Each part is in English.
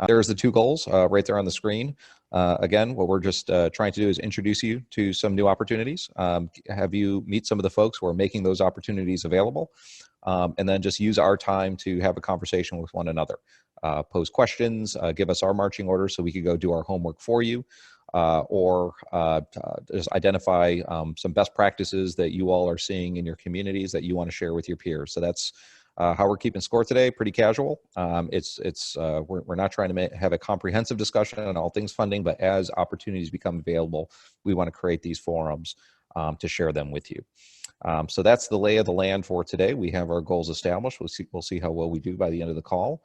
There's the two goals right there on the screen. Again, what we're just trying to do is introduce you to some new opportunities, have you meet some of the folks who are making those opportunities available, and then just use our time to have a conversation with one another. Pose questions, give us our marching orders so we could go do our homework for you, or just identify some best practices that you all are seeing in your communities that you want to share with your peers. So that's how we're keeping score today, pretty casual. We're not trying to have a comprehensive discussion on all things funding, but as opportunities become available, we want to create these forums to share them with you. So that's the lay of the land for today. We have our goals established. We'll see how well we do by the end of the call.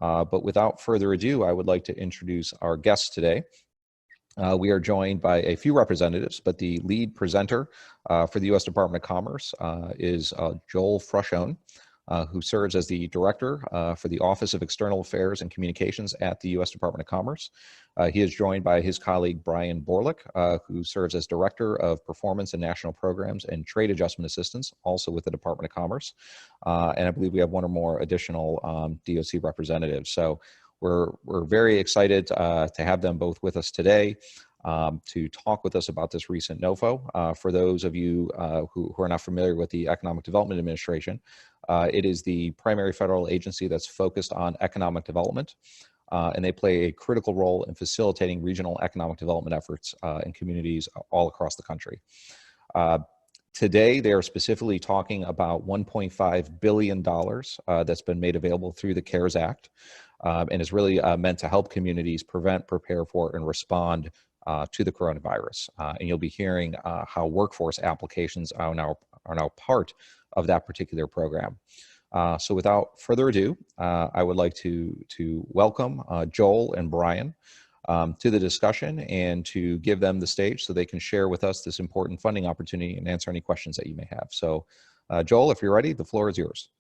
But without further ado, I would like to introduce our guests today. We are joined by a few representatives, but the lead presenter for the U.S. Department of Commerce is Joel Fruscione, who serves as the Director for the Office of External Affairs and Communications at the U.S. Department of Commerce. He is joined by his colleague, Brian Borlick, who serves as Director of Performance and National Programs and Trade Adjustment Assistance, also with the Department of Commerce. And I believe we have one or more additional DOC representatives. So we're very excited to have them both with us today to talk with us about this recent NOFO. For those of you who are not familiar with the Economic Development Administration, it is the primary federal agency that's focused on economic development, and they play a critical role in facilitating regional economic development efforts in communities all across the country. Today, they are specifically talking about $1.5 billion that's been made available through the CARES Act, and is really meant to help communities prevent, prepare for, and respond to the coronavirus. And you'll be hearing how workforce applications are now part of that particular program. So without further ado, I would like to welcome Joel and Brian to the discussion and to give them the stage so they can share with us this important funding opportunity and answer any questions that you may have. So Joel, if you're ready, the floor is yours.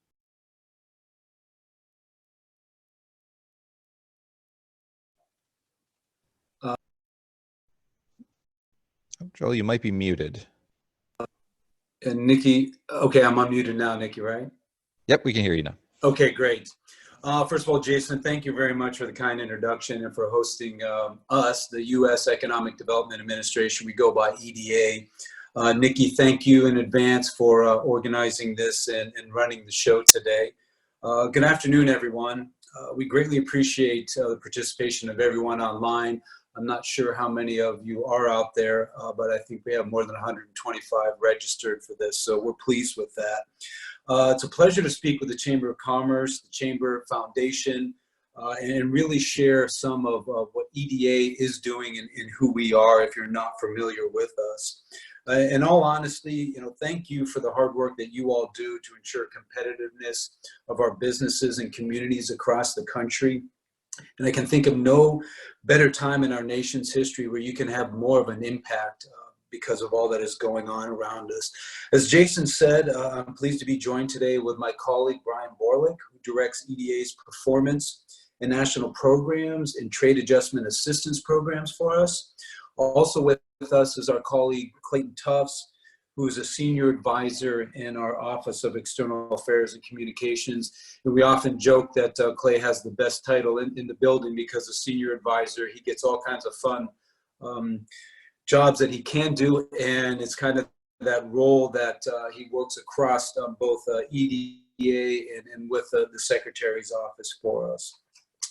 Joel, you might be muted. And Nikki, okay, I'm unmuted now, Nikki, right? Yep, we can hear you now. Okay, great. First of all, Jason, thank you very much for the kind introduction and for hosting us, the U.S. Economic Development Administration. We go by EDA. Nikki, thank you in advance for organizing this and running the show today. Good afternoon, everyone. We greatly appreciate the participation of everyone online. I'm not sure how many of you are out there, but I think we have more than 125 registered for this, so we're pleased with that. It's a pleasure to speak with the Chamber of Commerce, the Chamber Foundation, and really share some of what EDA is doing and who we are if you're not familiar with us. In all honesty, thank you for the hard work that you all do to ensure competitiveness of our businesses and communities across the country. And I can think of no better time in our nation's history where you can have more of an impact because of all that is going on around us. As Jason said, I'm pleased to be joined today with my colleague, Brian Borlick, who directs EDA's performance and national programs and trade adjustment assistance programs for us. Also with us is our colleague, Clayton Tufts, who is a senior advisor in our Office of External Affairs and Communications. And we often joke that Clay has the best title in the building because a senior advisor, he gets all kinds of fun jobs that he can do. And it's kind of that role that he works across both EDA and with the Secretary's office for us.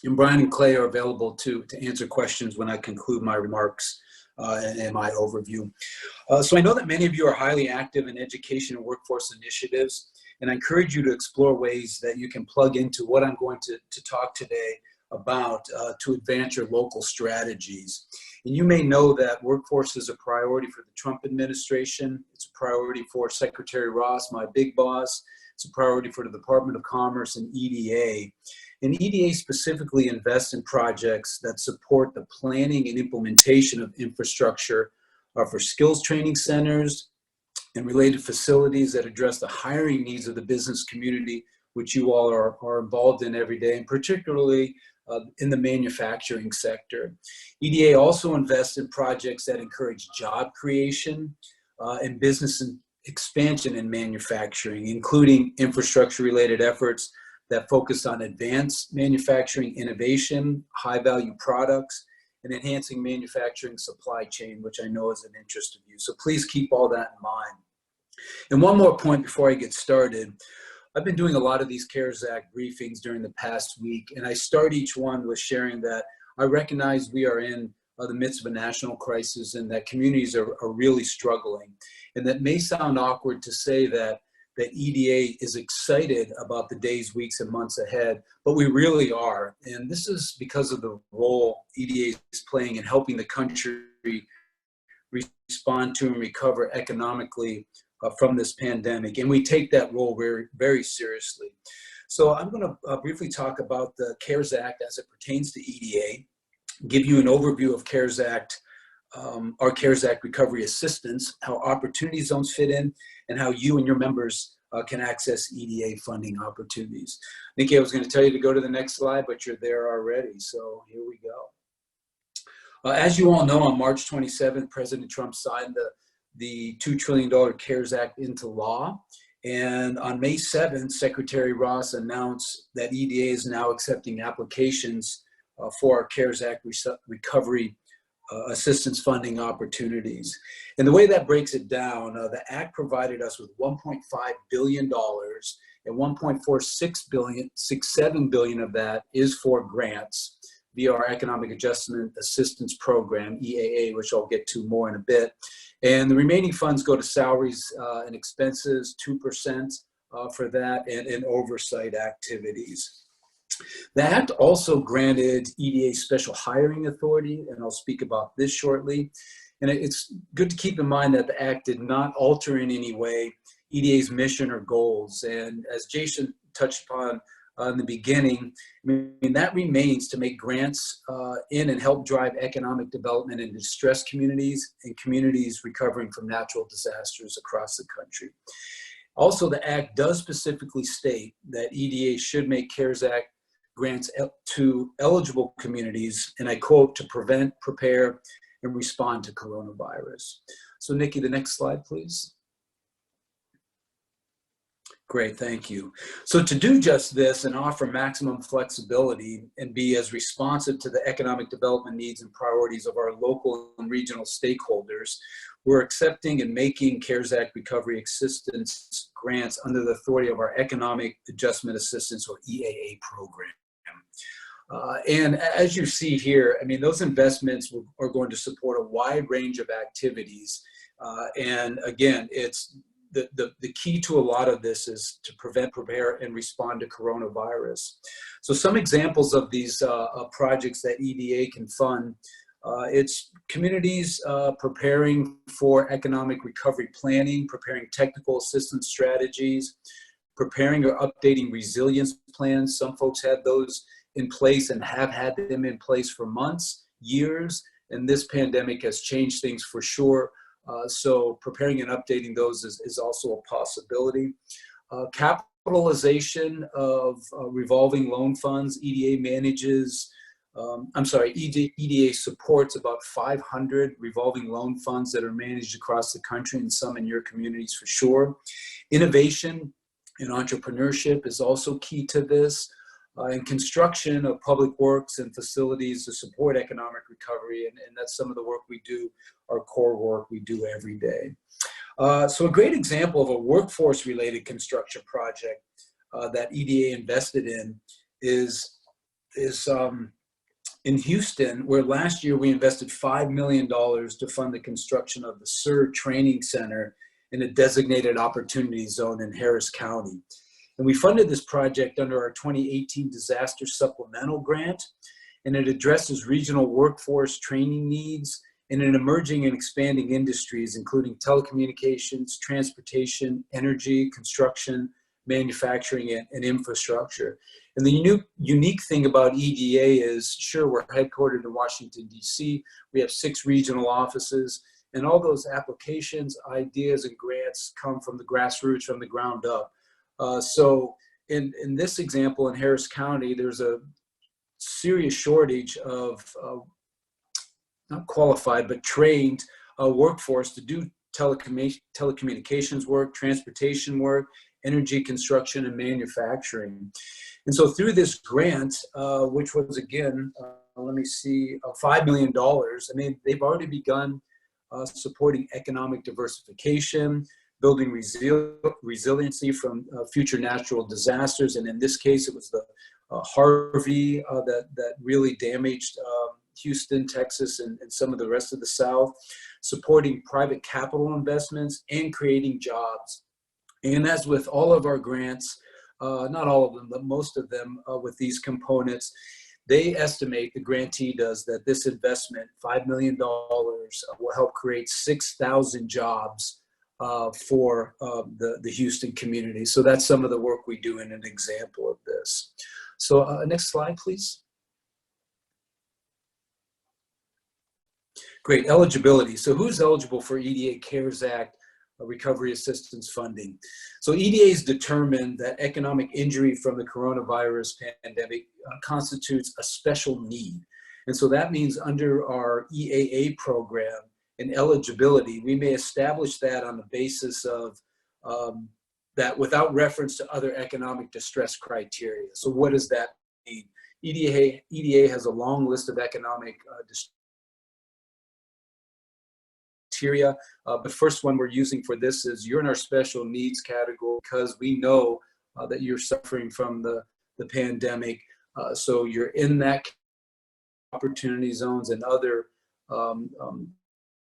And Brian and Clay are available to answer questions when I conclude my remarks and my overview. So I know that many of you are highly active in education and workforce initiatives, and I encourage you to explore ways that you can plug into what I'm going to talk today about to advance your local strategies. And you may know that workforce is a priority for the Trump administration. It's a priority for Secretary Ross, my big boss. It's a priority for the Department of Commerce and EDA. And EDA specifically invests in projects that support the planning and implementation of infrastructure for skills training centers and related facilities that address the hiring needs of the business community, which you all are involved in every day, and particularly in the manufacturing sector. EDA also invests in projects that encourage job creation and business expansion in manufacturing, including infrastructure-related efforts that focus on advanced manufacturing innovation, high-value products, and enhancing manufacturing supply chain, which I know is an interest of you. So please keep all that in mind. And one more point before I get started. I've been doing a lot of these CARES Act briefings during the past week, and I start each one with sharing that I recognize we are in the midst of a national crisis and that communities are really struggling. And that may sound awkward to say that EDA is excited about the days, weeks, and months ahead, but we really are. And this is because of the role EDA is playing in helping the country respond to and recover economically from this pandemic. And we take that role very, very seriously. So I'm going to briefly talk about the CARES Act as it pertains to EDA, give you an overview of CARES Act, our CARES Act recovery assistance, how opportunity zones fit in, and how you and your members can access EDA funding opportunities. Nikki, I was going to tell you to go to the next slide, but you're there already. So here we go. As you all know, on March 27th, President Trump signed the $2 trillion CARES Act into law. And on May 7th, Secretary Ross announced that EDA is now accepting applications for our CARES Act recovery assistance funding opportunities. And the way that breaks it down, the Act provided us with $1.5 billion, and $1.467 billion of that is for grants via our Economic Adjustment Assistance Program, EAA, which I'll get to more in a bit. And the remaining funds go to salaries and expenses, 2% for that, and oversight activities. The Act also granted EDA special hiring authority, and I'll speak about this shortly. And it's good to keep in mind that the Act did not alter in any way EDA's mission or goals. And as Jason touched upon in the beginning, I mean, that remains to make grants in and help drive economic development in distressed communities and communities recovering from natural disasters across the country. Also, the Act does specifically state that EDA should make CARES Act grants to eligible communities, and I quote, to prevent, prepare, and respond to coronavirus. So Nikki, the next slide, please. Great, thank you. So to do just this and offer maximum flexibility and be as responsive to the economic development needs and priorities of our local and regional stakeholders, we're accepting and making CARES Act recovery assistance grants under the authority of our Economic Adjustment Assistance, or EAA program. And as you see here, I mean, those investments are going to support a wide range of activities. And again, it's the key to a lot of this is to prevent, prepare, and respond to coronavirus. So some examples of these projects that EDA can fund, it's communities preparing for economic recovery planning, preparing technical assistance strategies, preparing or updating resilience plans. Some folks have those in place and have had them in place for months, years, and this pandemic has changed things for sure. So preparing and updating those is also a possibility. Capitalization of revolving loan funds. EDA manages, EDA supports about 500 revolving loan funds that are managed across the country, and some in your communities for sure. Innovation and entrepreneurship is also key to this. And construction of public works and facilities to support economic recovery. And that's some of the work we do, our core work we do every day. So a great example of a workforce-related construction project that EDA invested in is in Houston, where last year we invested $5 million to fund the construction of the SIR Training Center in a designated opportunity zone in Harris County. And we funded this project under our 2018 Disaster Supplemental Grant, and it addresses regional workforce training needs in an emerging and expanding industries, including telecommunications, transportation, energy, construction, manufacturing, and infrastructure. And the unique thing about EDA is, sure, we're headquartered in Washington, D.C. We have 6 regional offices, and all those applications, ideas, and grants come from the grassroots, from the ground up. So in this example in Harris County, there's a serious shortage of not qualified, but trained workforce to do telecommunications work, transportation work, energy, construction, and manufacturing. And so through this grant, which was again, let me see, $5 million, I mean, they've already begun supporting economic diversification, building resiliency from future natural disasters. And in this case, it was the Harvey that really damaged Houston, Texas, and some of the rest of the South, supporting private capital investments and creating jobs. And as with all of our grants, not all of them, but most of them with these components, they estimate, the grantee does, that this investment, $5 million, will help create 6,000 jobs for the Houston community. So that's some of the work we do in an example of this. So next slide, please. Great, eligibility. So who's eligible for EDA CARES Act recovery assistance funding? So EDA has determined that economic injury from the coronavirus pandemic constitutes a special need. And so that means under our EAA program and eligibility, we may establish that on the basis of that without reference to other economic distress criteria. So what does that mean? EDA has a long list of economic distress criteria. The first one we're using for this is you're in our special needs category because we know that you're suffering from the pandemic. So you're in that opportunity zones, and other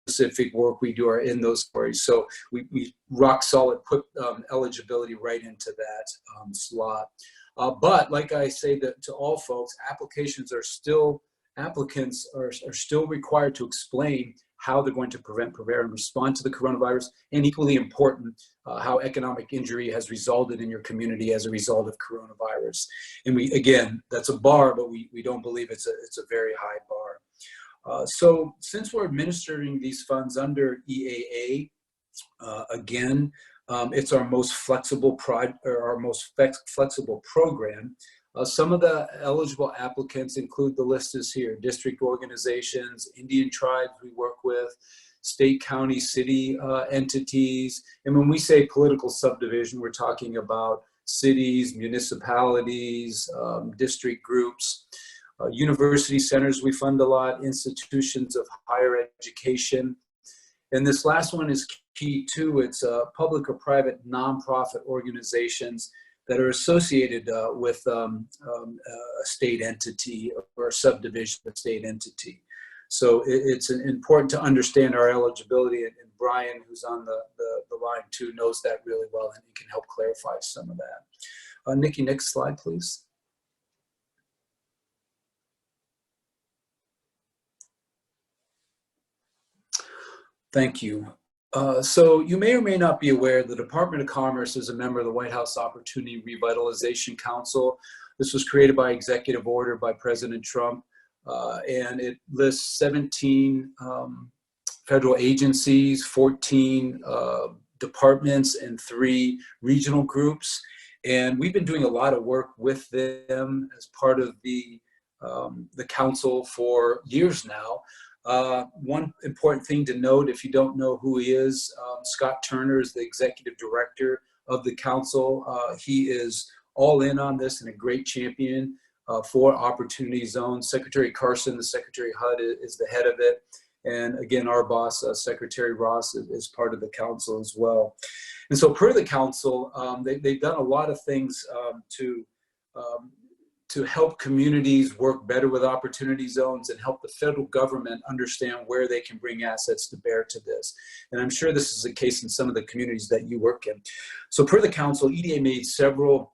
specific work we do are in those categories. So we rock solid put eligibility right into that slot. But like I say that to all folks, applicants are still required to explain how they're going to prevent, prepare, and respond to the coronavirus, and equally important, how economic injury has resulted in your community as a result of coronavirus. And we, again, that's a bar, but we don't believe it's a very high bar. So since we're administering these funds under EAA, again, it's our most flexible flexible program. Some of the eligible applicants include, the list is here: district organizations, Indian tribes we work with, state, county, city entities. And when we say political subdivision, we're talking about cities, municipalities, district groups, university centers we fund a lot, institutions of higher education. And this last one is key too. It's public or private nonprofit organizations that are associated with a state entity or a subdivision of a state entity. So it's important to understand our eligibility, and Brian, who's on the line too, knows that really well, and he can help clarify some of that. Nikki, next slide, please. Thank you. So you may or may not be aware the Department of Commerce is a member of the White House Opportunity Revitalization Council. This was created by executive order by President Trump, and it lists 17 federal agencies, 14 departments, and 3 regional groups. And we've been doing a lot of work with them as part of the council for years now. One important thing to note, if you don't know who he is, Scott Turner is the executive director of the council. He is all in on this and a great champion for Opportunity Zones. Secretary Carson, the Secretary HUD, is the head of it. And again, our boss, Secretary Ross, is part of the council as well. And so per the council, they've done a lot of things to help communities work better with Opportunity Zones and help the federal government understand where they can bring assets to bear to this. And I'm sure this is the case in some of the communities that you work in. So per the council, EDA made several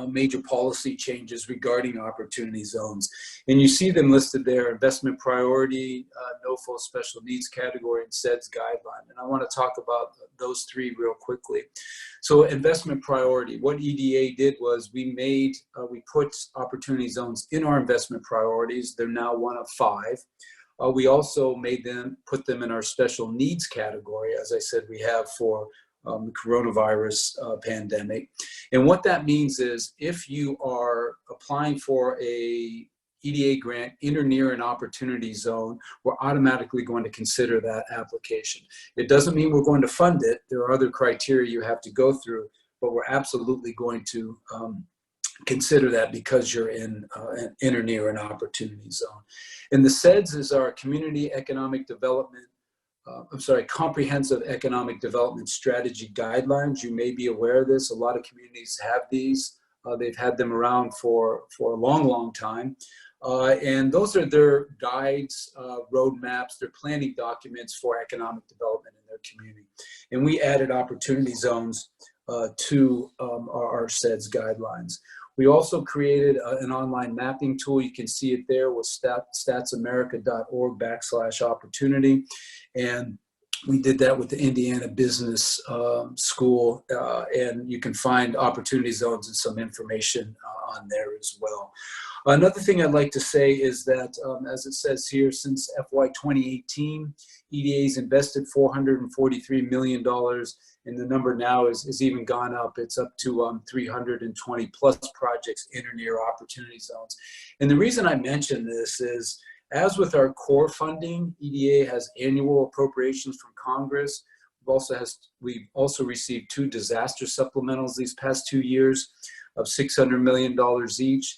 major policy changes regarding Opportunity Zones. And you see them listed there: investment priority, NOFO special needs category, and SEDS guideline. And I want to talk about those 3 real quickly. So investment priority, what EDA did was we put Opportunity Zones in our investment priorities. They're now 1 of 5. We also put them in our special needs category, as I said we have for the coronavirus pandemic. And what that means is if you are applying for a EDA grant in or near an Opportunity Zone, we're automatically going to consider that application. It doesn't mean we're going to fund it. There are other criteria you have to go through, but we're absolutely going to consider that because you're in or near an opportunity zone. And the CEDS is our Community Economic Development, Comprehensive Economic Development Strategy Guidelines. You may be aware of this. A lot of communities have these. They've had them around for a long, long time. And those are their guides, roadmaps, their planning documents for economic development in their community. And we added opportunity zones to our CEDS guidelines. We also created an online mapping tool. You can see it there with statsamerica.org/opportunity. And we did that with the Indiana Business School, and you can find opportunity zones and some information on there as well. Another thing I'd like to say is that, as it says here, since FY 2018, EDA's invested $443 million, and the number now is even gone up. It's up to 320 plus projects in or near opportunity zones. And the reason I mention this is, as with our core funding, EDA has annual appropriations from Congress. We've also received 2 disaster supplementals these past 2 years of $600 million each.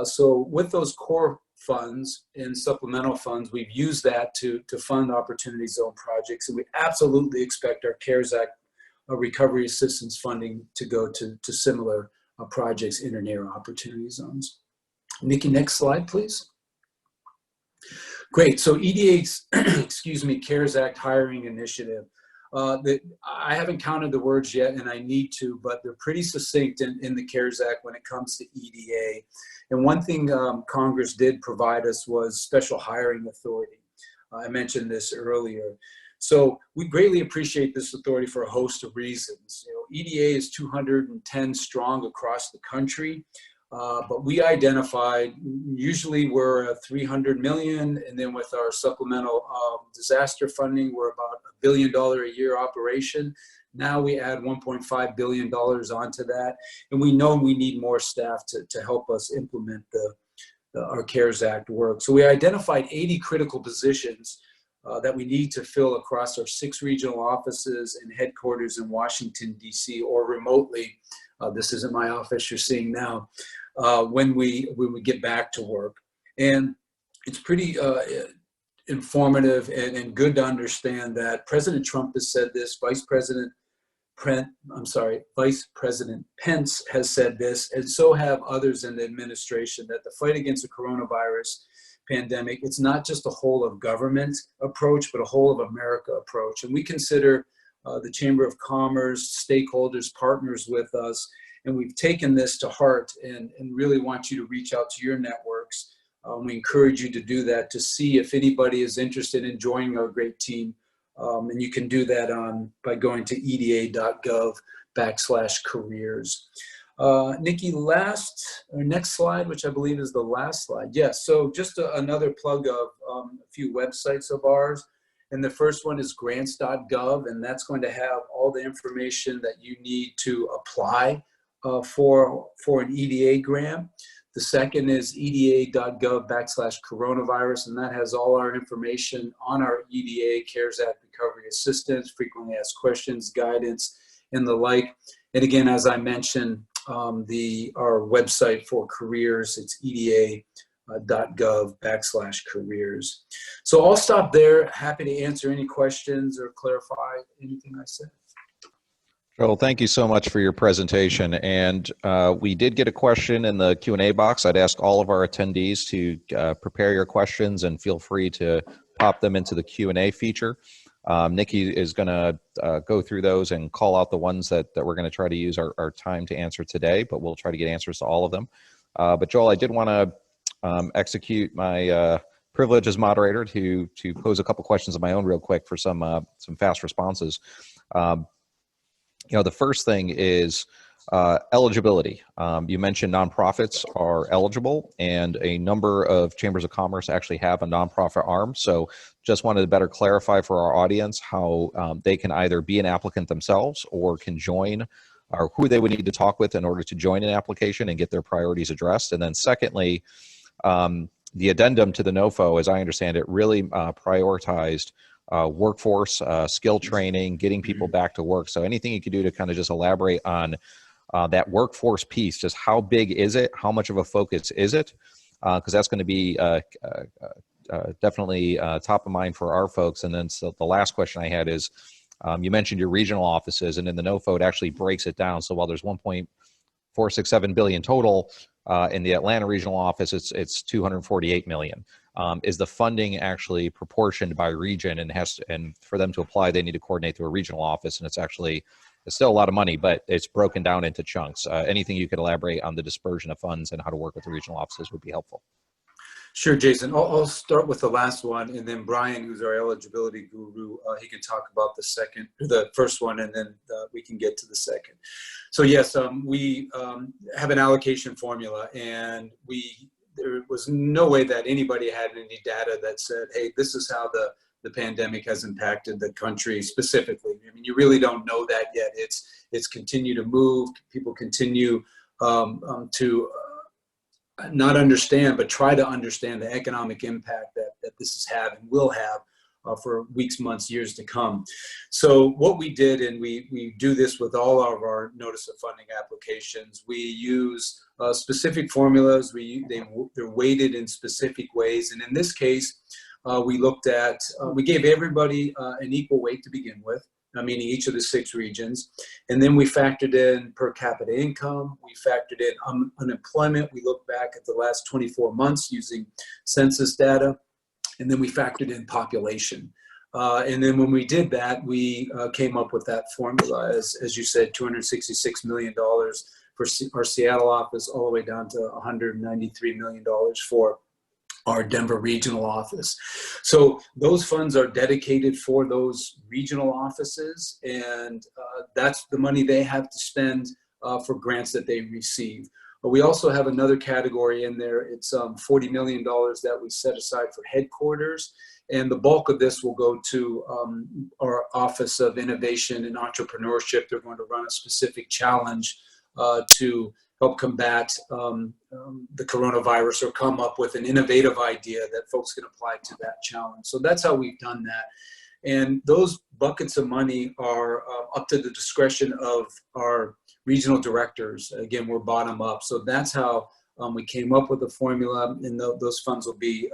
So with those core funds and supplemental funds, we've used that to fund opportunity zone projects. And we absolutely expect our CARES Act recovery assistance funding to go to similar projects in or near opportunity zones. Nikki, next slide, please. Great. So EDA's, CARES Act hiring initiative. I haven't counted the words yet, and I need to, but they're pretty succinct in the CARES Act when it comes to EDA. And one thing Congress did provide us was special hiring authority. I mentioned this earlier. So we greatly appreciate this authority for a host of reasons. EDA is 210 strong across the country. But we identified, usually we're 300 million, and then with our supplemental disaster funding, we're about $1 billion a year operation. Now we add $1.5 billion onto that, and we know we need more staff to help us implement our CARES Act work. So we identified 80 critical positions that we need to fill across our 6 regional offices and headquarters in Washington, D.C., or remotely. This isn't my office you're seeing now. When we get back to work. And it's pretty informative and good to understand that President Trump has said this, Vice President Pence has said this, and so have others in the administration, that the fight against the coronavirus pandemic, it's not just a whole of government approach, but a whole of America approach. And we consider the Chamber of Commerce, stakeholders, partners with us, and we've taken this to heart and really want you to reach out to your networks. We encourage you to do that, to see if anybody is interested in joining our great team. And you can do that by going to eda.gov/careers. Nikki, next slide, which I believe is the last slide. Yes, so just another plug of a few websites of ours. And the first one is grants.gov, and that's going to have all the information that you need to apply for an EDA grant. The second is eda.gov/coronavirus, and that has all our information on our EDA, CARES Act recovery assistance, frequently asked questions, guidance, and the like. And again, as I mentioned, our website for careers, it's eda.gov/careers. So I'll stop there. Happy to answer any questions or clarify anything I said. Joel, thank you so much for your presentation. And we did get a question in the Q&A box. I'd ask all of our attendees to prepare your questions and feel free to pop them into the Q&A feature. Nikki is going to go through those and call out the ones that we're going to try to use our time to answer today, but we'll try to get answers to all of them. But Joel, I did want to execute my privilege as moderator to pose a couple questions of my own real quick for some fast responses. The first thing is eligibility. You mentioned nonprofits are eligible, and a number of chambers of commerce actually have a nonprofit arm. So just wanted to better clarify for our audience how they can either be an applicant themselves or can join, or who they would need to talk with in order to join an application and get their priorities addressed. And then secondly, the addendum to the NOFO, as I understand it, really prioritized workforce, skill training, getting people back to work. So anything you could do to kind of just elaborate on that workforce piece, just how big is it? How much of a focus is it? Because that's going to be definitely top of mind for our folks. And then so the last question I had is, you mentioned your regional offices, and in the NOFO it actually breaks it down. So while there's 1.467 billion total, in the Atlanta regional office, it's 248 million. Is the funding actually proportioned by region, and for them to apply, they need to coordinate through a regional office, and it's still a lot of money, but it's broken down into chunks. Anything you could elaborate on the dispersion of funds and how to work with the regional offices would be helpful. Sure, Jason. I'll start with the last one, and then Brian, who's our eligibility guru, he can talk about the first one, and then we can get to the second. So yes, we have an allocation formula, and there was no way that anybody had any data that said, hey, this is how the pandemic has impacted the country specifically. I mean, you really don't know that yet. It's continued to move. People continue to not understand, but try to understand the economic impact that this has had and will have for weeks, months, years to come. So what we did, and we do this with all of our notice of funding applications, we use specific formulas. They're weighted in specific ways. And in this case, we gave everybody an equal weight to begin with, meaning each of the 6 regions. And then we factored in per capita income. We factored in unemployment. We looked back at the last 24 months using census data. And then we factored in population. And then when we did that, we came up with that formula, as you said, $266 million for our Seattle office, all the way down to $193 million for our Denver regional office. So those funds are dedicated for those regional offices, and that's the money they have to spend for grants that they receive. But we also have another category in there. It's $40 million that we set aside for headquarters, and the bulk of this will go to our Office of Innovation and Entrepreneurship. They're going to run a specific challenge to help combat the coronavirus, or come up with an innovative idea that folks can apply to that challenge. So that's how we've done that. And those buckets of money are up to the discretion of our regional directors. Again, we're bottom up. So that's how we came up with the formula, and those funds will be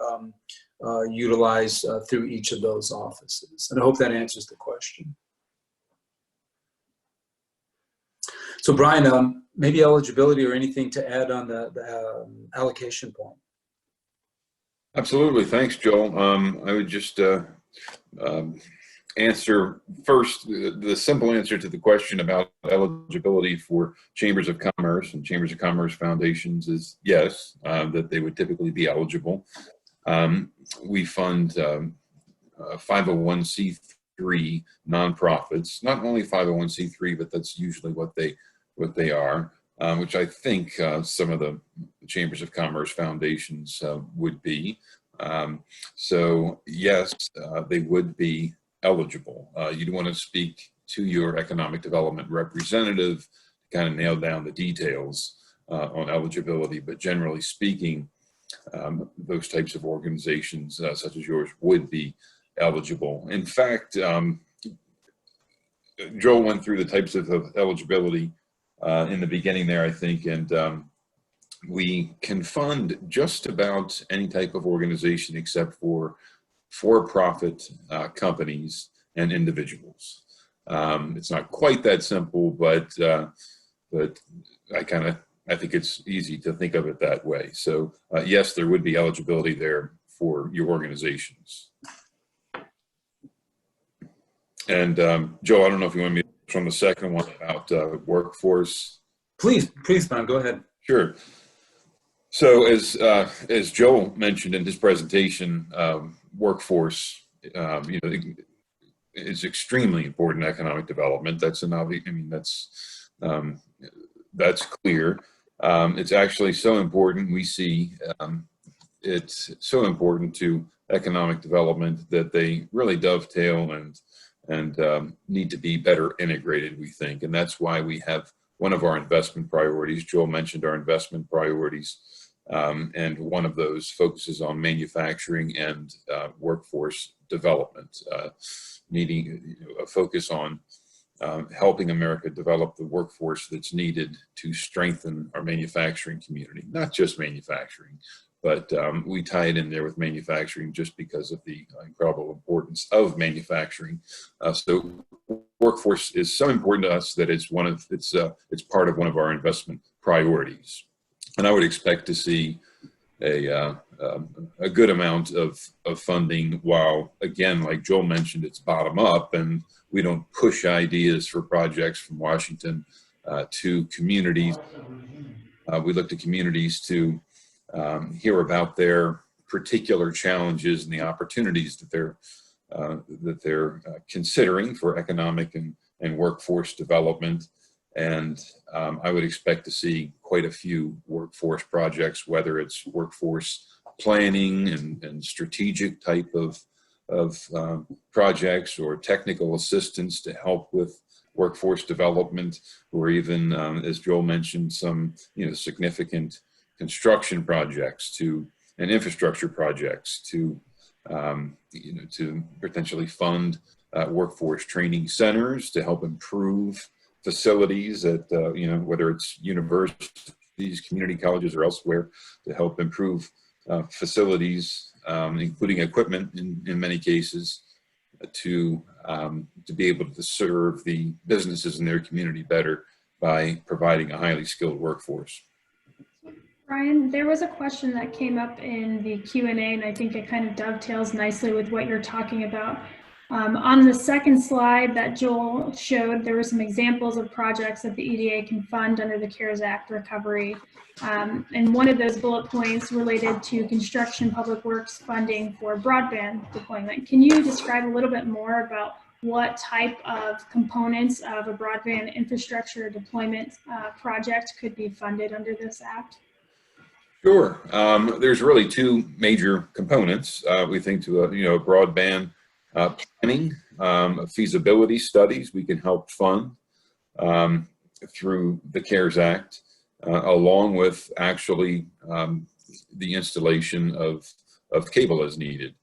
utilized through each of those offices. And I hope that answers the question. So Brian, maybe eligibility or anything to add on the allocation point? Absolutely. Thanks, Joel. I would just answer first the simple answer to the question about eligibility for chambers of commerce and chambers of commerce foundations is yes, that they would typically be eligible. We fund 501c3 nonprofits, not only 501c3, but that's usually what they are, which I think some of the chambers of commerce foundations would be. So yes, they would be eligible. You'd want to speak to your economic development representative to kind of nail down the details on eligibility, but generally speaking, those types of organizations such as yours would be eligible. In fact, Joel went through the types of eligibility in the beginning there, I think, and we can fund just about any type of organization except for-profit companies and individuals. It's not quite that simple, but I think it's easy to think of it that way. So yes, there would be eligibility there for your organizations. And Joe, I don't know if you want me to from the second one about workforce. Please, Brian, go ahead. Sure. So as Joel mentioned in his presentation, workforce, is extremely important in economic development. That's that's clear. It's actually so important. We see it's so important to economic development that they really dovetail and need to be better integrated, we think. And that's why we have one of our investment priorities. Joel mentioned our investment priorities, and one of those focuses on manufacturing and workforce development, needing a focus on helping America develop the workforce that's needed to strengthen our manufacturing community, not just manufacturing, but we tie it in there with manufacturing just because of the incredible importance of manufacturing. So workforce is so important to us that it's part of one of our investment priorities. And I would expect to see a good amount of funding, while again, like Joel mentioned, it's bottom up and we don't push ideas for projects from Washington to communities. We look to communities to hear about their particular challenges and the opportunities that they're considering for economic and workforce development. And I would expect to see quite a few workforce projects, whether it's workforce planning and strategic type of projects, or technical assistance to help with workforce development, or even, as Joel mentioned, some significant construction projects and infrastructure projects to potentially fund workforce training centers to help improve facilities at whether it's universities, community colleges, or elsewhere, to help improve facilities, including equipment in many cases, to be able to serve the businesses in their community better by providing a highly skilled workforce. Brian, there was a question that came up in the Q&A, and I think it kind of dovetails nicely with what you're talking about. On the second slide that Joel showed, there were some examples of projects that the EDA can fund under the CARES Act recovery. And one of those bullet points related to construction public works funding for broadband deployment. Can you describe a little bit more about what type of components of a broadband infrastructure deployment project could be funded under this act? Sure. There's really two major components. We think to a broadband planning, feasibility studies we can help fund through the CARES Act, along with actually the installation of cable as needed.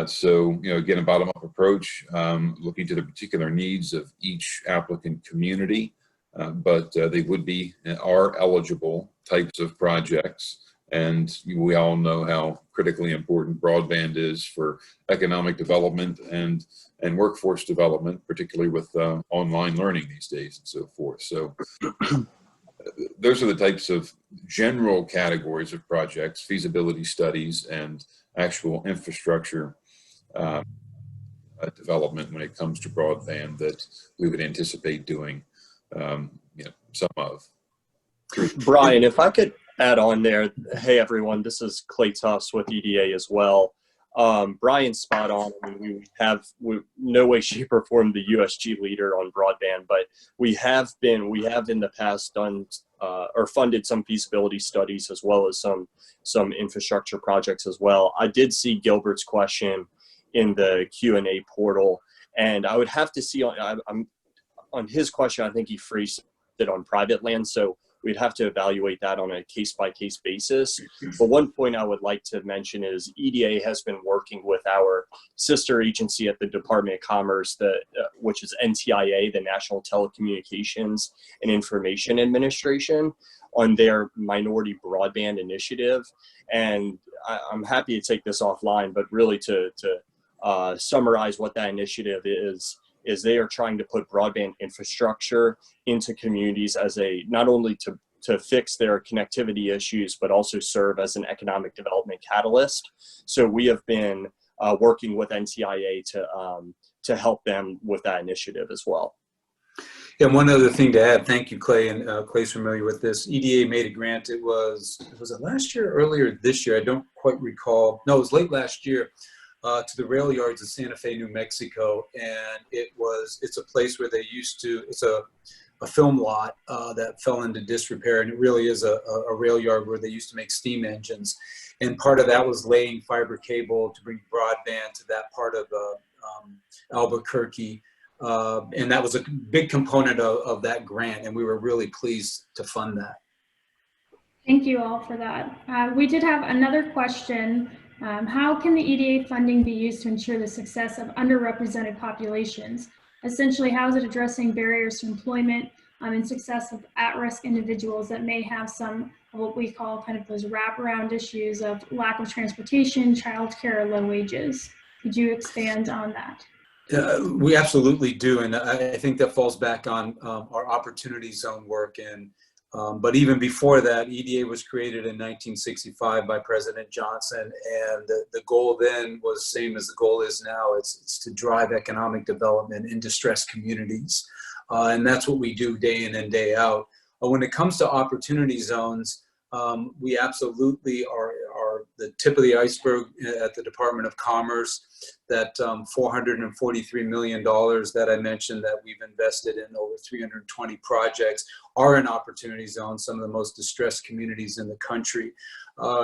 So again, a bottom-up approach, looking to the particular needs of each applicant community, but they are eligible types of projects. And we all know how critically important broadband is for economic development and workforce development, particularly with online learning these days and so forth. So those are the types of general categories of projects, feasibility studies, and actual infrastructure development when it comes to broadband that we would anticipate doing some of. Brian, if I could add on there. Hey, everyone, this is Clay Tufts with EDA as well. Brian's spot on. I mean, we no way, shape, or form the USG leader on broadband, but we have in the past done or funded some feasibility studies as well as some infrastructure projects as well. I did see Gilbert's question in the Q&A portal, and I would have to see on his question. I think he phrased it on private land, so we'd have to evaluate that on a case-by-case basis. But one point I would like to mention is EDA has been working with our sister agency at the Department of Commerce, which is NTIA, the National Telecommunications and Information Administration, on their Minority Broadband Initiative. And I'm happy to take this offline, but really to summarize what that initiative is they are trying to put broadband infrastructure into communities as not only to fix their connectivity issues, but also serve as an economic development catalyst. So we have been working with NTIA to help them with that initiative as well. And one other thing to add, thank you, Clay, and Clay's familiar with this. EDA made a grant. Was it last year or earlier this year? I don't quite recall. No, it was late last year. To the rail yards of Santa Fe, New Mexico, and it's a place where it's a film lot that fell into disrepair, and it really is a rail yard where they used to make steam engines, and part of that was laying fiber cable to bring broadband to that part of Albuquerque, and that was a big component of that grant, and we were really pleased to fund that. Thank you all for that. We did have another question. How can the EDA funding be used to ensure the success of underrepresented populations? Essentially, how is it addressing barriers to employment and success of at-risk individuals that may have some of what we call kind of those wraparound issues of lack of transportation, childcare, or low wages? Could you expand on that? We absolutely do, and I think that falls back on our opportunity zone work. And but even before that, EDA was created in 1965 by President Johnson, and the goal then was same as the goal is now. It's to drive economic development in distressed communities, and that's what we do day in and day out. When it comes to opportunity zones, we absolutely are the tip of the iceberg at the Department of Commerce. That $443 million that I mentioned that we've invested in over 320 projects are in opportunity zones, some of the most distressed communities in the country.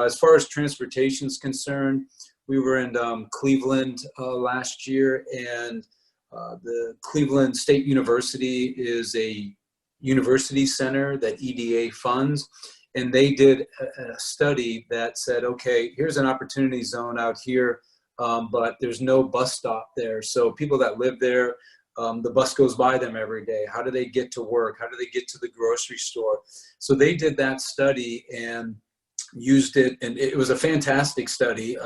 As far as transportation is concerned, we were in Cleveland last year, and the Cleveland State University is a university center that EDA funds. And they did a study that said, okay, here's an opportunity zone out here, but there's no bus stop there. So people that live there, the bus goes by them every day. How do they get to work? How do they get to the grocery store? So they did that study and used it, and it was a fantastic study.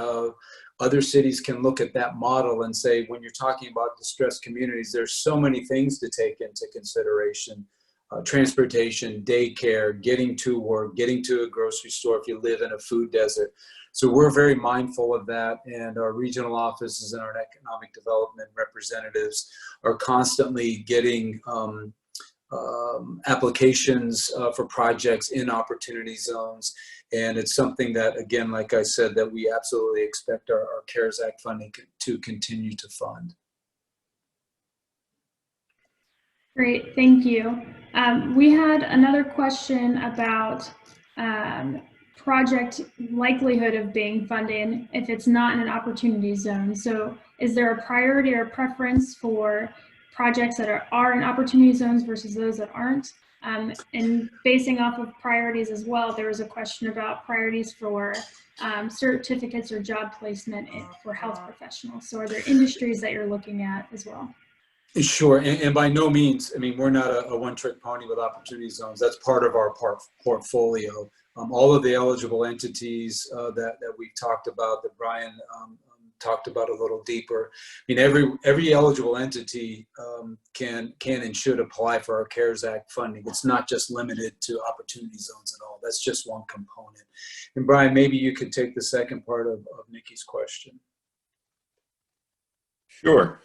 Other cities can look at that model and say, when you're talking about distressed communities, there's so many things to take into consideration. Transportation, daycare, getting to work, getting to a grocery store if you live in a food desert. So we're very mindful of that, and our regional offices and our economic development representatives are constantly getting applications for projects in opportunity zones. And it's something that, again, like I said, that we absolutely expect our CARES Act funding to continue to fund. Great, thank you. We had another question about project likelihood of being funded if it's not in an opportunity zone. So is there a priority or preference for projects that are in opportunity zones versus those that aren't? And basing off of priorities as well, there was a question about priorities for certificates or job placement for health professionals. So are there industries that you're looking at as well? Sure, and by no means, I mean, we're not a one-trick pony with opportunity zones. That's part of our portfolio. All of the eligible entities that we've talked about, that Brian talked about a little deeper. I mean, every eligible entity can and should apply for our CARES Act funding. It's not just limited to opportunity zones at all. That's just one component. And Brian, maybe you could take the second part of Nikki's question. Sure.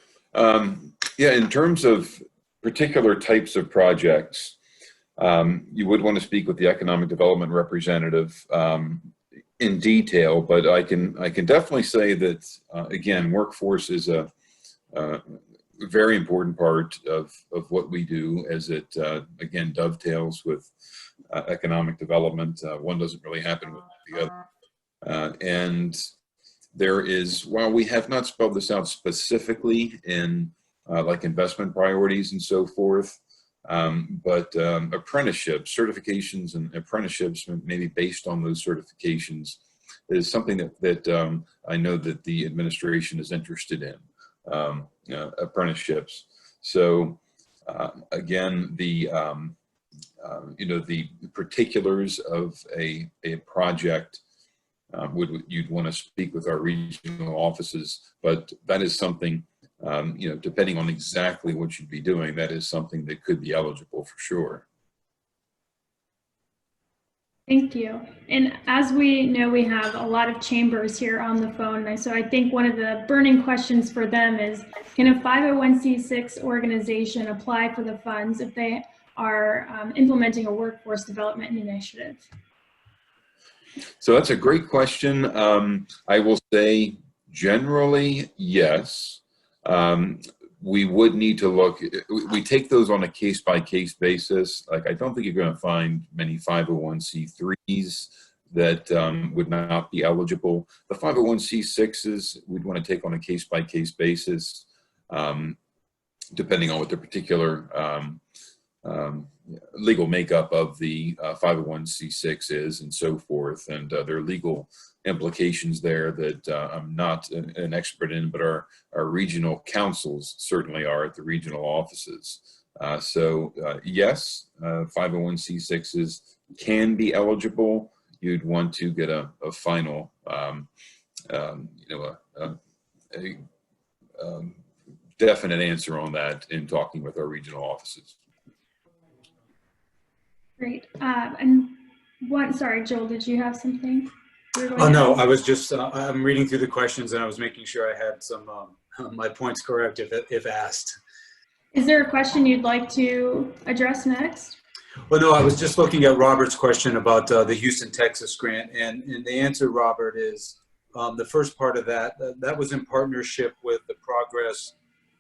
Yeah, in terms of particular types of projects, you would want to speak with the economic development representative in detail, but I can definitely say that, again, workforce is a very important part of what we do, as it, again, dovetails with economic development. One doesn't really happen with the other. And there is, while we have not spelled this out specifically in like investment priorities and so forth, but apprenticeships, certifications and apprenticeships, maybe based on those certifications, is something that I know that the administration is interested in, apprenticeships. So again, the the particulars of a project you'd want to speak with our regional offices, but that is something, depending on exactly what you'd be doing, that is something that could be eligible for sure. Thank you. And as we know, we have a lot of chambers here on the phone. So I think one of the burning questions for them is, can a 501c6 organization apply for the funds if they are implementing a workforce development initiative? So that's a great question. I will say generally, yes. We would need to look, we take those on a case-by-case basis. Like, I don't think you're going to find many 501c3s that would not be eligible. The 501c6s, we'd want to take on a case-by-case basis, depending on what the particular legal makeup of the 501c6 is and so forth, and their legal implications there that I'm not an expert in, but our regional councils certainly are at the regional offices. Yes, 501c6s can be eligible. You'd want to get a final, definite answer on that in talking with our regional offices. Great. And sorry, Joel, did you have something? Oh, no, I was just, I'm reading through the questions and I was making sure I had some, my points correct if asked. Is there a question you'd like to address next? Well, no, I was just looking at Robert's question about the Houston, Texas grant. And the answer, Robert, is the first part of that was in partnership with the Progress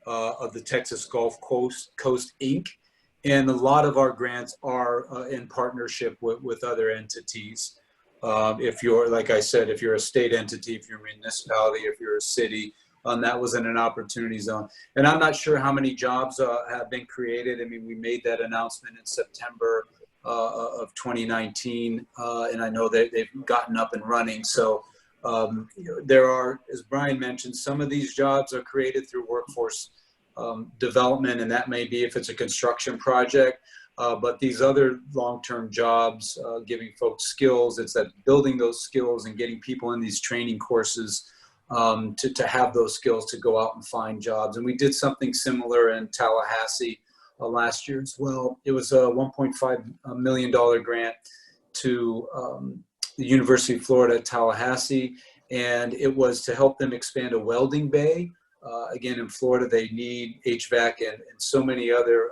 of the Texas Gulf Coast Inc. And a lot of our grants are in partnership with other entities. If you're, like I said, if you're a state entity, if you're a municipality, if you're a city, that was in an opportunity zone. And I'm not sure how many jobs have been created. I mean, we made that announcement in September of 2019, and I know that they've gotten up and running. So there are, as Brian mentioned, some of these jobs are created through workforce development, and that may be if it's a construction project. But these other long-term jobs, giving folks skills, it's that building those skills and getting people in these training courses to have those skills to go out and find jobs. And we did something similar in Tallahassee last year as well. It was a $1.5 million grant to the University of Florida at Tallahassee, and it was to help them expand a welding bay. Again, in Florida, they need HVAC and so many other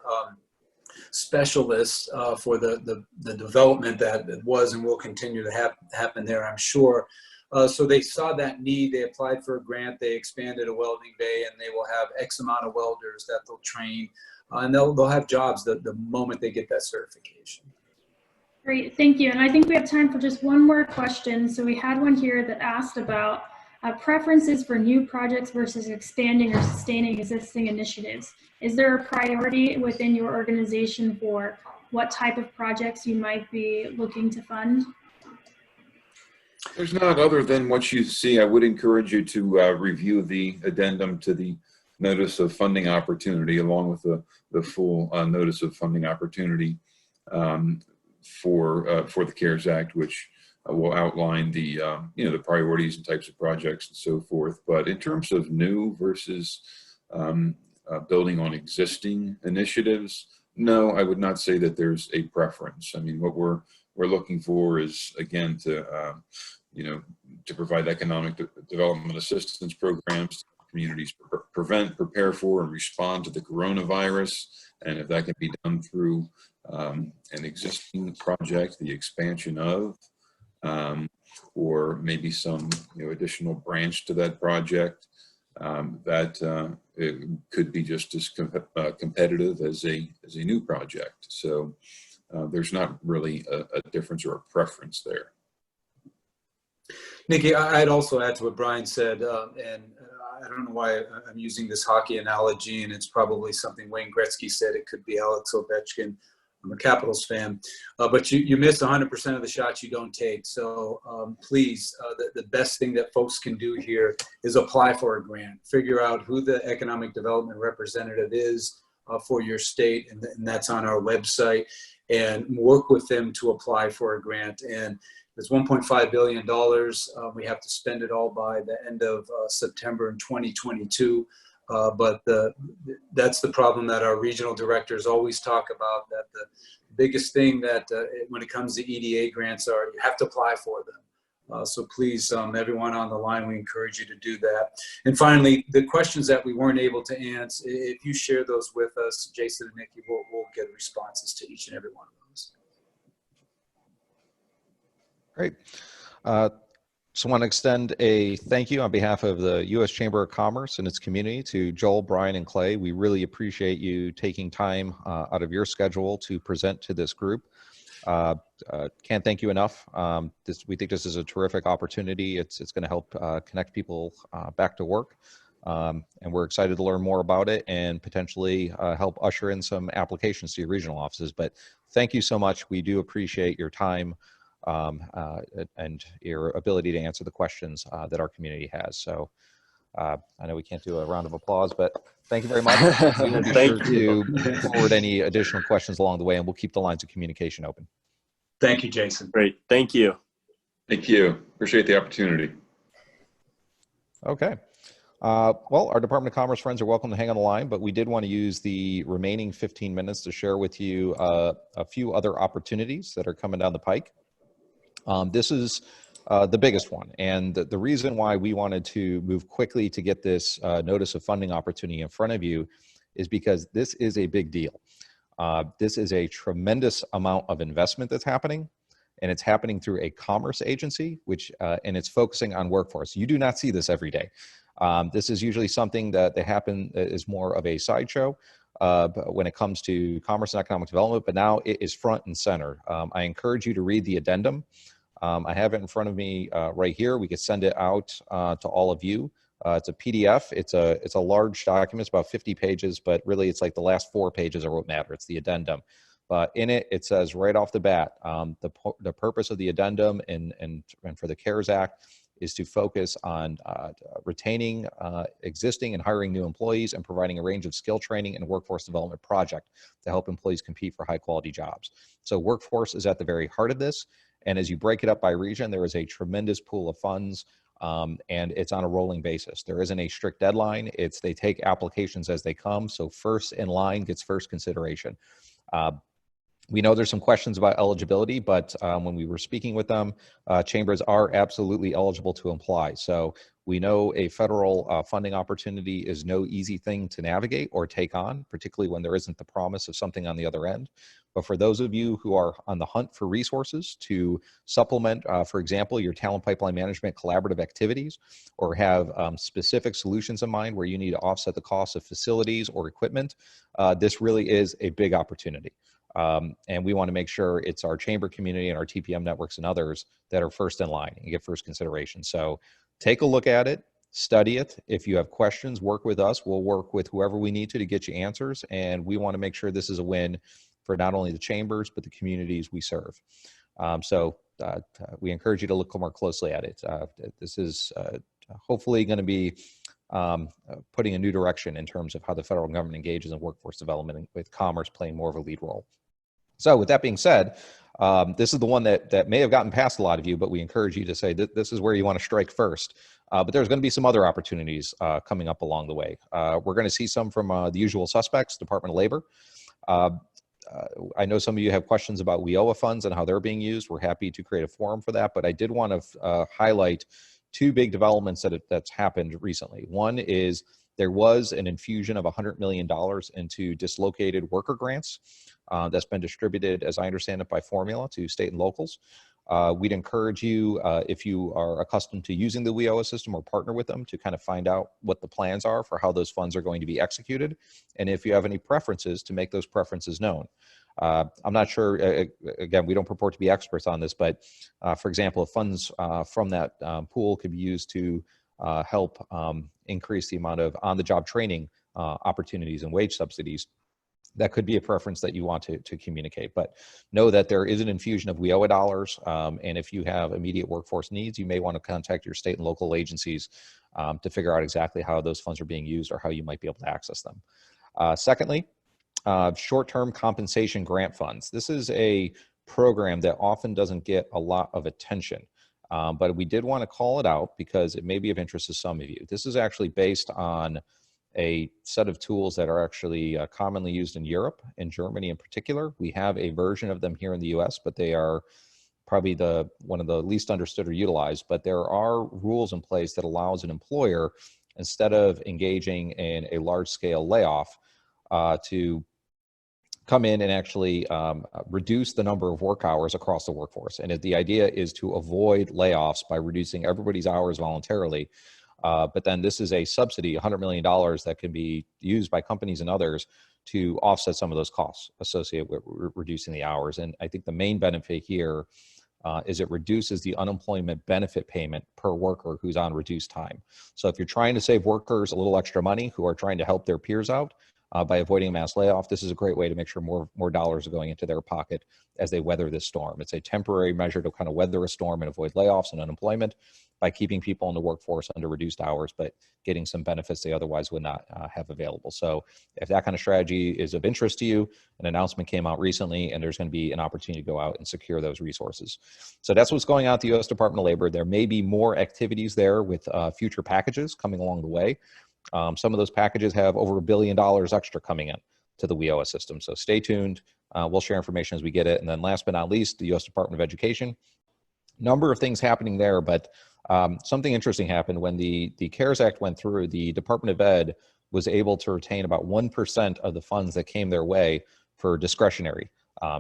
specialists for the development that was and will continue to happen there, I'm sure. So they saw that need, they applied for a grant, they expanded a welding bay, and they will have X amount of welders that they'll train, and they'll have jobs the moment they get that certification. Great, thank you. And I think we have time for just one more question. So we had one here that asked about preferences for new projects versus expanding or sustaining existing initiatives. Is there a priority within your organization for what type of projects you might be looking to fund? There's not, other than what you see. I would encourage you to review the addendum to the notice of funding opportunity, along with the full notice of funding opportunity for the CARES Act, which will outline the the priorities and types of projects and so forth. But in terms of new versus building on existing initiatives, no, I would not say that there's a preference. I mean, what we're looking for is, again, to provide economic development assistance programs to communities prevent, prepare for, and respond to the coronavirus. And if that can be done through an existing project, the expansion of, or maybe some additional branch to that project, that it could be just as competitive as a new project. So there's not really a difference or a preference there. Nikki, I'd also add to what Brian said, and I don't know why I'm using this hockey analogy, and it's probably something Wayne Gretzky said. It could be Alex Ovechkin. I'm a Capitals fan, but you miss 100% of the shots you don't take. So please, the best thing that folks can do here is apply for a grant. Figure out who the economic development representative is for your state, and that's on our website, and work with them to apply for a grant. And it's $1.5 billion. We have to spend it all by the end of September in 2022. But that's the problem that our regional directors always talk about, that the biggest thing that when it comes to EDA grants are you have to apply for them. So please, everyone on the line, we encourage you to do that. And finally, the questions that we weren't able to answer, if you share those with us, Jason and Nikki, we'll get responses to each and every one of those. Great. Just want to extend a thank you on behalf of the U.S. Chamber of Commerce and its community to Joel, Brian, and Clay. We really appreciate you taking time out of your schedule to present to this group. Can't thank you enough. We think this is a terrific opportunity. It's going to help connect people back to work. And we're excited to learn more about it and potentially help usher in some applications to your regional offices. But thank you so much. We do appreciate your time and your ability to answer the questions that our community has. So I know we can't do a round of applause, but thank you very much. We will be sure Thank you. to forward any additional questions along the way, and we'll keep the lines of communication open. Thank you, Jason. Great. Thank you. Thank you. Appreciate the opportunity. Okay. Well, our Department of Commerce friends are welcome to hang on the line, but we did want to use the remaining 15 minutes to share with you a few other opportunities that are coming down the pike. This is the biggest one. And the reason why we wanted to move quickly to get this notice of funding opportunity in front of you is because this is a big deal. This is a tremendous amount of investment that's happening, and it's happening through a commerce agency, which and it's focusing on workforce. You do not see this every day. This is usually something that is more of a sideshow when it comes to commerce and economic development, but now it is front and center. I encourage you to read the addendum. I have it in front of me right here. We could send it out to all of you. It's a PDF. It's a large document. It's about 50 pages, but really it's like the last 4 pages are what matter. It's the addendum. But in it, it says right off the bat, the purpose of the addendum and for the CARES Act is to focus on retaining existing and hiring new employees and providing a range of skill training and workforce development project to help employees compete for high quality jobs. So workforce is at the very heart of this. And as you break it up by region, there is a tremendous pool of funds, and it's on a rolling basis. There isn't a strict deadline. They take applications as they come. So first in line gets first consideration. We know there's some questions about eligibility, but when we were speaking with them, chambers are absolutely eligible to apply. So we know a federal funding opportunity is no easy thing to navigate or take on, particularly when there isn't the promise of something on the other end. But for those of you who are on the hunt for resources to supplement, for example, your talent pipeline management collaborative activities, or have specific solutions in mind where you need to offset the cost of facilities or equipment, this really is a big opportunity. And we want to make sure it's our chamber community and our TPM networks and others that are first in line and get first consideration. So take a look at it, study it. If you have questions, work with us. We'll work with whoever we need to get you answers. And we want to make sure this is a win for not only the chambers, but the communities we serve. We encourage you to look more closely at it. This is hopefully going to be putting a new direction in terms of how the federal government engages in workforce development, and with commerce playing more of a lead role. So with that being said, this is the one that may have gotten past a lot of you, but we encourage you to say that this is where you want to strike first. But there's going to be some other opportunities coming up along the way. We're going to see some from the usual suspects, Department of Labor. I know some of you have questions about WIOA funds and how they're being used. We're happy to create a forum for that, but I did want to highlight 2 big developments that's happened recently. One is there was an infusion of $100 million into dislocated worker grants that's been distributed, as I understand it, by formula to state and locals. We'd encourage you, if you are accustomed to using the WIOA system or partner with them, to kind of find out what the plans are for how those funds are going to be executed. And if you have any preferences, to make those preferences known. I'm not sure, again, we don't purport to be experts on this, but for example, if funds from that pool could be used to help increase the amount of on-the-job training opportunities and wage subsidies, that could be a preference that you want to communicate. But know that there is an infusion of WIOA dollars, and if you have immediate workforce needs, you may want to contact your state and local agencies to figure out exactly how those funds are being used or how you might be able to access them. Secondly, short-term compensation grant funds. This is a program that often doesn't get a lot of attention, but we did want to call it out because it may be of interest to some of you. This is actually based on a set of tools that are actually commonly used in Europe, in Germany in particular. We have a version of them here in the US, but they are probably one of the least understood or utilized. But there are rules in place that allows an employer, instead of engaging in a large-scale layoff, to come in and actually reduce the number of work hours across the workforce. And the idea is to avoid layoffs by reducing everybody's hours voluntarily. But then this is a subsidy, $100 million, that can be used by companies and others to offset some of those costs associated with reducing the hours. And I think the main benefit here is it reduces the unemployment benefit payment per worker who's on reduced time. So if you're trying to save workers a little extra money who are trying to help their peers out, by avoiding a mass layoff. This is a great way to make sure more dollars are going into their pocket as they weather this storm. It's a temporary measure to kind of weather a storm and avoid layoffs and unemployment by keeping people in the workforce under reduced hours, but getting some benefits they otherwise would not have available. So if that kind of strategy is of interest to you, an announcement came out recently, and there's going to be an opportunity to go out and secure those resources. So that's what's going on at the U.S. Department of Labor. There may be more activities there with future packages coming along the way. Some of those packages have over $1 billion extra coming in to the WIOA system. So stay tuned. We'll share information as we get it. And then last but not least, the U.S. Department of Education. Number of things happening there, but something interesting happened when the CARES Act went through. The Department of Ed was able to retain about 1% of the funds that came their way for discretionary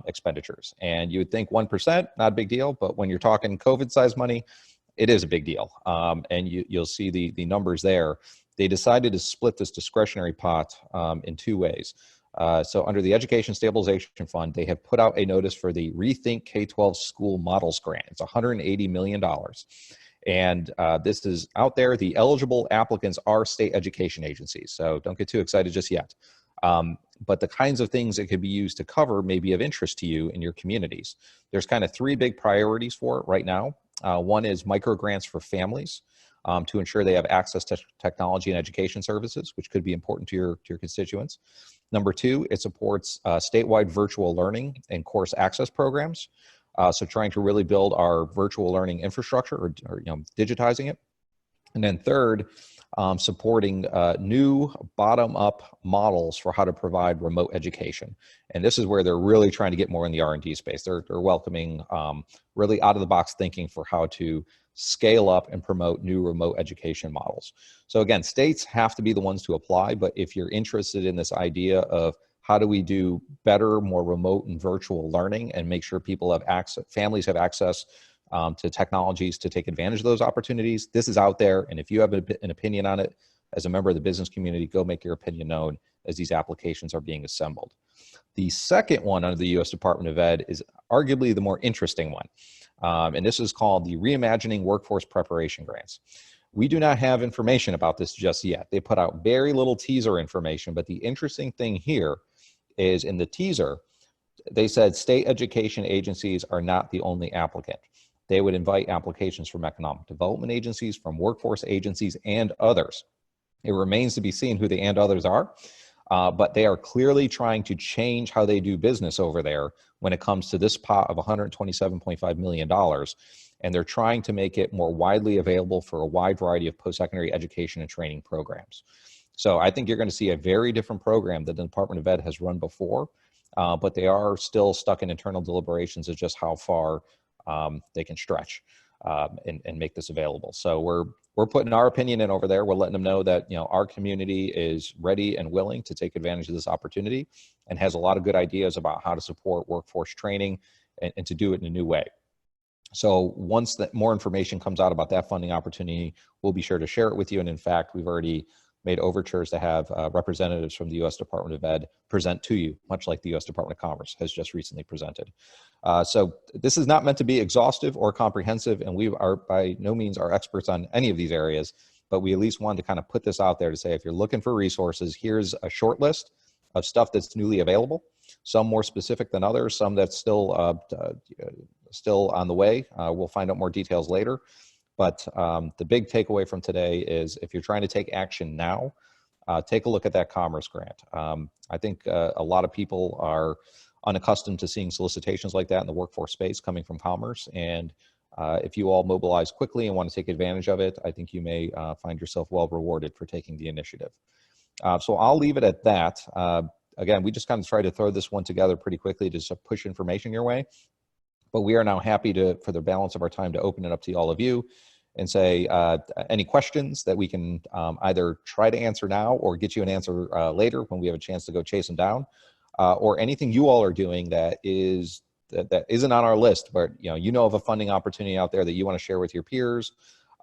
expenditures. And you would think 1%, not a big deal, but when you're talking COVID-sized money, it is a big deal. And you'll see the numbers there. They decided to split this discretionary pot in two ways. So under the Education Stabilization Fund, they have put out a notice for the Rethink K-12 School Models Grant. It's $180 million. And this is out there. The eligible applicants are state education agencies. So don't get too excited just yet. But the kinds of things that could be used to cover may be of interest to you in your communities. There's kind of three big priorities for it right now. One is micro grants for families to ensure they have access to technology and education services, which could be important to your constituents. Number two, it supports statewide virtual learning and course access programs. So trying to really build our virtual learning infrastructure or digitizing it. And then third, supporting new bottom-up models for how to provide remote education. And this is where they're really trying to get more in the R&D space. They're welcoming really out-of-the-box thinking for how to scale up and promote new remote education models. So again, states have to be the ones to apply, but if you're interested in this idea of how do we do better, more remote and virtual learning and make sure people have access, families have access to technologies to take advantage of those opportunities, this is out there. And if you have an opinion on it as a member of the business community, go make your opinion known as these applications are being assembled. The second one under the U.S. Department of Ed is arguably the more interesting one. And this is called the Reimagining Workforce Preparation Grants. We do not have information about this just yet. They put out very little teaser information, but the interesting thing here is in the teaser, they said state education agencies are not the only applicant. They would invite applications from economic development agencies, from workforce agencies, and others. It remains to be seen who the and others are, but they are clearly trying to change how they do business over there when it comes to this pot of $127.5 million. And they're trying to make it more widely available for a wide variety of post-secondary education and training programs. So I think you're going to see a very different program that the Department of Ed has run before, but they are still stuck in internal deliberations of just how far they can stretch and make this available. So we're putting our opinion in over there. We're letting them know that our community is ready and willing to take advantage of this opportunity and has a lot of good ideas about how to support workforce training and to do it in a new way. So once that more information comes out about that funding opportunity, we'll be sure to share it with you. And in fact, we've already made overtures to have representatives from the U.S. Department of Ed present to you, much like the U.S. Department of Commerce has just recently presented. So this is not meant to be exhaustive or comprehensive, and we are by no means are experts on any of these areas, but we at least wanted to kind of put this out there to say, if you're looking for resources, here's a short list of stuff that's newly available, some more specific than others, some that's still on the way. We'll find out more details later. But the big takeaway from today is if you're trying to take action now, take a look at that Commerce grant. I think a lot of people are unaccustomed to seeing solicitations like that in the workforce space coming from Commerce. And if you all mobilize quickly and want to take advantage of it, I think you may find yourself well rewarded for taking the initiative. So I'll leave it at that. Again, we just kind of try to throw this one together pretty quickly to just push information your way. But we are now happy for the balance of our time, to open it up to all of you and say any questions that we can either try to answer now or get you an answer later when we have a chance to go chase them down, or anything you all are doing that isn't on our list, but you know of a funding opportunity out there that you want to share with your peers,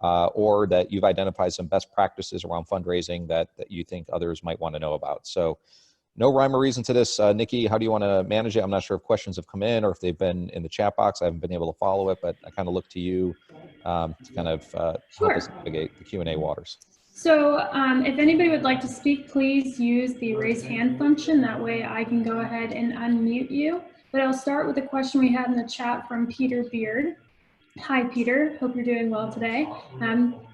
or that you've identified some best practices around fundraising that you think others might want to know about. So no rhyme or reason to this. Nikki, how do you want to manage it? I'm not sure if questions have come in or if they've been in the chat box. I haven't been able to follow it, but I kind of look to you to kind of help us navigate the Q&A waters. So if anybody would like to speak, please use the raise hand function. That way I can go ahead and unmute you. But I'll start with a question we had in the chat from Peter Beard. Hi, Peter. Hope you're doing well today.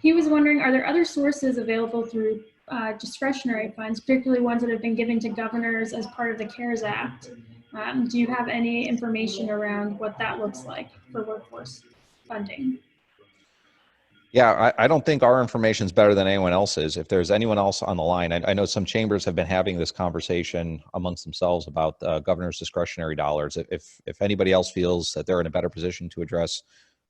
He was wondering, are there other sources available through discretionary funds, particularly ones that have been given to governors as part of the CARES Act? Do you have any information around what that looks like for workforce funding? Yeah, I don't think our information is better than anyone else's. If there's anyone else on the line, I know some chambers have been having this conversation amongst themselves about governor's discretionary dollars. If anybody else feels that they're in a better position to address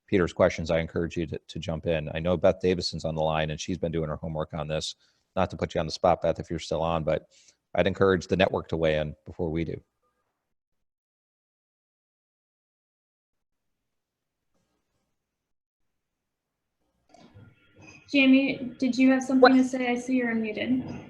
Peter's questions, I encourage you to jump in. I know Beth Davison's on the line and she's been doing her homework on this. Not to put you on the spot, Beth, if you're still on, but I'd encourage the network to weigh in before we do. Jamie, did you have something to say? I see you're unmuted.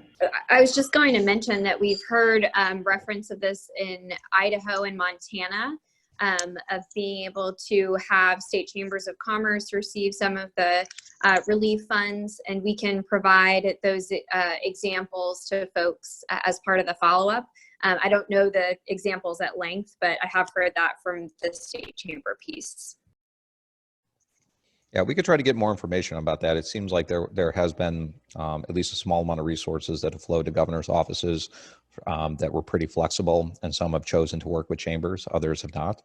I was just going to mention that we've heard reference of this in Idaho and Montana, of being able to have state chambers of commerce receive some of the relief funds, and we can provide those examples to folks as part of the follow-up. I don't know the examples at length, but I have heard that from the state chamber piece. Yeah, we could try to get more information about that. It seems like there has been at least a small amount of resources that have flowed to governor's offices that were pretty flexible, and some have chosen to work with chambers, others have not.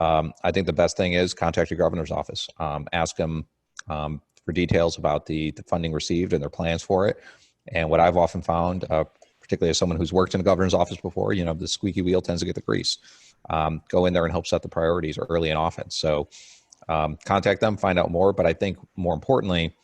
I think the best thing is contact your governor's office. Ask them for details about the funding received and their plans for it. And what I've often found, particularly as someone who's worked in a governor's office before, you know, the squeaky wheel tends to get the grease. Go in there and help set the priorities early and often. So contact them, find out more. But I think more importantly,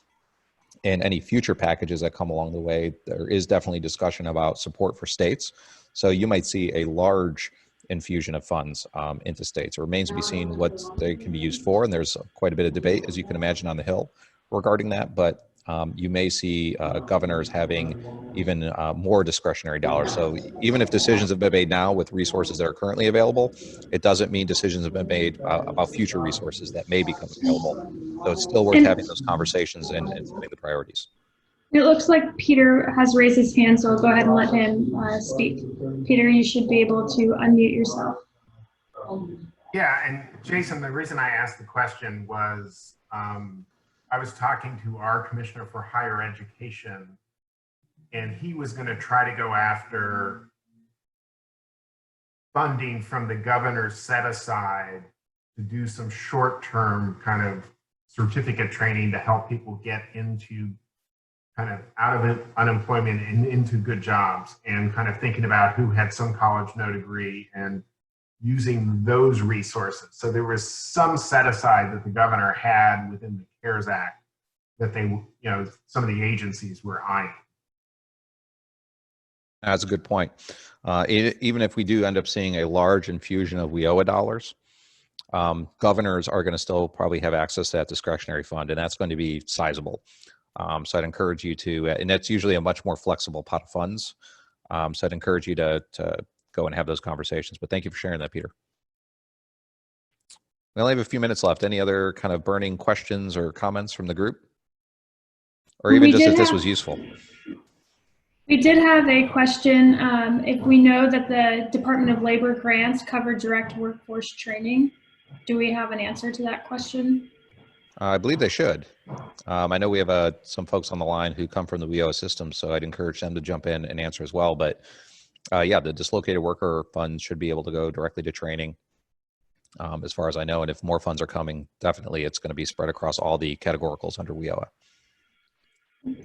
in any future packages that come along the way, there is definitely discussion about support for states. So you might see a large infusion of funds into states. It remains to be seen what they can be used for. And there's quite a bit of debate, as you can imagine, on the Hill regarding that. But you may see governors having even more discretionary dollars. So even if decisions have been made now with resources that are currently available, it doesn't mean decisions have been made about future resources that may become available. So it's still worth having those conversations and setting the priorities. It looks like Peter has raised his hand, so I'll go ahead and let him speak. Peter, you should be able to unmute yourself. Yeah, and Jason, the reason I asked the question was I was talking to our Commissioner for Higher Education, and he was going to try to go after funding from the governor's set aside to do some short-term kind of certificate training to help people get into kind of out of unemployment and into good jobs, and kind of thinking about who had some college, no degree, and using those resources. So there was some set aside that the governor had within the CARES Act that they, you know, some of the agencies were eyeing. That's a good point. Even if we do end up seeing a large infusion of WIOA dollars, governors are going to still probably have access to that discretionary fund, and that's going to be sizable. So I'd encourage you to, and that's usually a much more flexible pot of funds. So I'd encourage you to go and have those conversations. But thank you for sharing that, Peter. We only have a few minutes left. Any other kind of burning questions or comments from the group? Or even just if this was useful? We did have a question. If we know that the Department of Labor grants cover direct workforce training, do we have an answer to that question? I believe they should. I know we have some folks on the line who come from the WIOA system, so I'd encourage them to jump in and answer as well. But yeah, the dislocated worker fund should be able to go directly to training, as far as I know. And if more funds are coming, definitely it's going to be spread across all the categoricals under WIOA.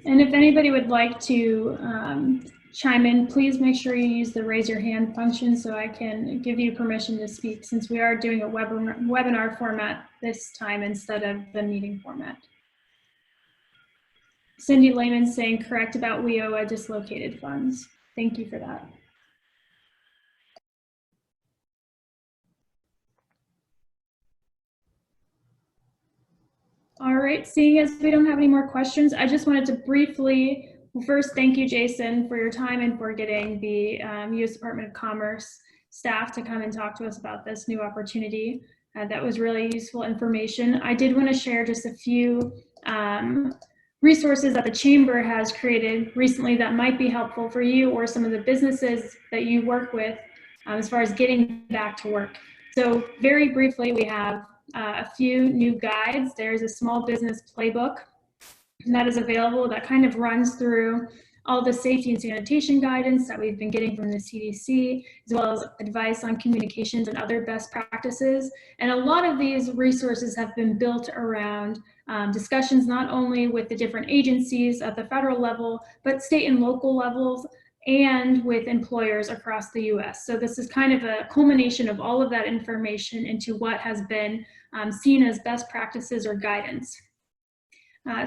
And if anybody would like to chime in, please make sure you use the raise your hand function so I can give you permission to speak, since we are doing a webinar format this time instead of the meeting format. Cindy Lehman saying correct about WIOA dislocated funds. Thank you for that. All right, seeing as we don't have any more questions, I just wanted to briefly, first, thank you, Jason, for your time and for getting the U.S. Department of Commerce staff to come and talk to us about this new opportunity. That was really useful information. I did want to share just a few resources that the chamber has created recently that might be helpful for you or some of the businesses that you work with as far as getting back to work. So very briefly, we have a few new guides. There's a small business playbook that is available that kind of runs through all the safety and sanitation guidance that we've been getting from the CDC, as well as advice on communications and other best practices. And a lot of these resources have been built around discussions not only with the different agencies at the federal level, but state and local levels, and with employers across the US. So this is kind of a culmination of all of that information into what has been seen as best practices or guidance.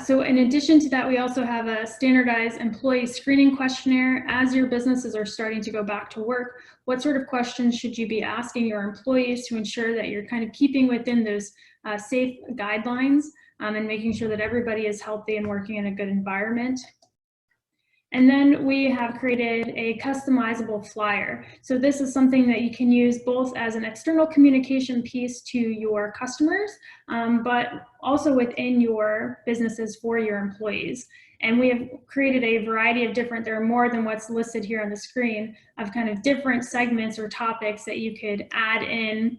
So in addition to that, we also have a standardized employee screening questionnaire. As your businesses are starting to go back to work, what sort of questions should you be asking your employees to ensure that you're kind of keeping within those safe guidelines and making sure that everybody is healthy and working in a good environment. And then we have created a customizable flyer. So this is something that you can use both as an external communication piece to your customers, but also within your businesses for your employees. And we have created a variety of different, there are more than what's listed here on the screen, of kind of different segments or topics that you could add in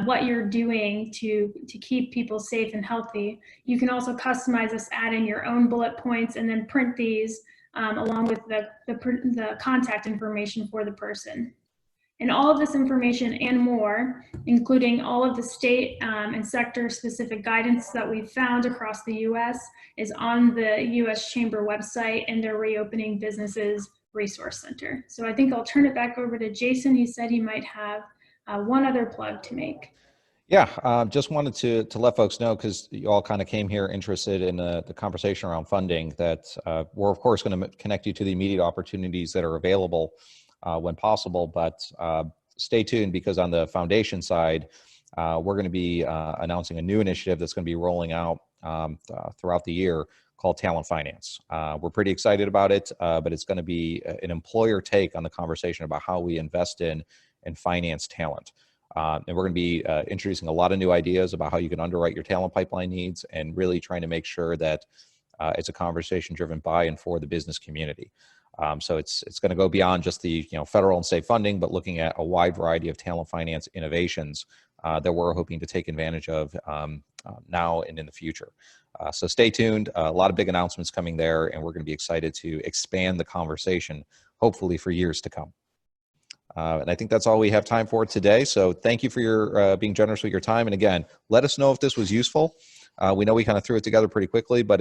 what you're doing to keep people safe and healthy. You can also customize this, add in your own bullet points, and then print these along with the contact information for the person. And all of this information and more, including all of the state and sector specific guidance that we've found across the US, is on the US Chamber website and their Reopening Businesses Resource Center. So I think I'll turn it back over to Jason. He said he might have one other plug to make. Yeah, just wanted to let folks know, because you all kind of came here interested in the conversation around funding, that we're of course going to connect you to the immediate opportunities that are available when possible, but stay tuned, because on the foundation side, we're going to be announcing a new initiative that's going to be rolling out throughout the year called Talent Finance. We're pretty excited about it, but it's going to be an employer take on the conversation about how we invest in and finance talent. And we're going to be introducing a lot of new ideas about how you can underwrite your talent pipeline needs, and really trying to make sure that it's a conversation driven by and for the business community. So it's going to go beyond just the federal and state funding, but looking at a wide variety of talent finance innovations that we're hoping to take advantage of now and in the future. So stay tuned. A lot of big announcements coming there, and we're going to be excited to expand the conversation, hopefully for years to come. And I think that's all we have time for today. So thank you for your being generous with your time. And again, let us know if this was useful. We know we kind of threw it together pretty quickly, but if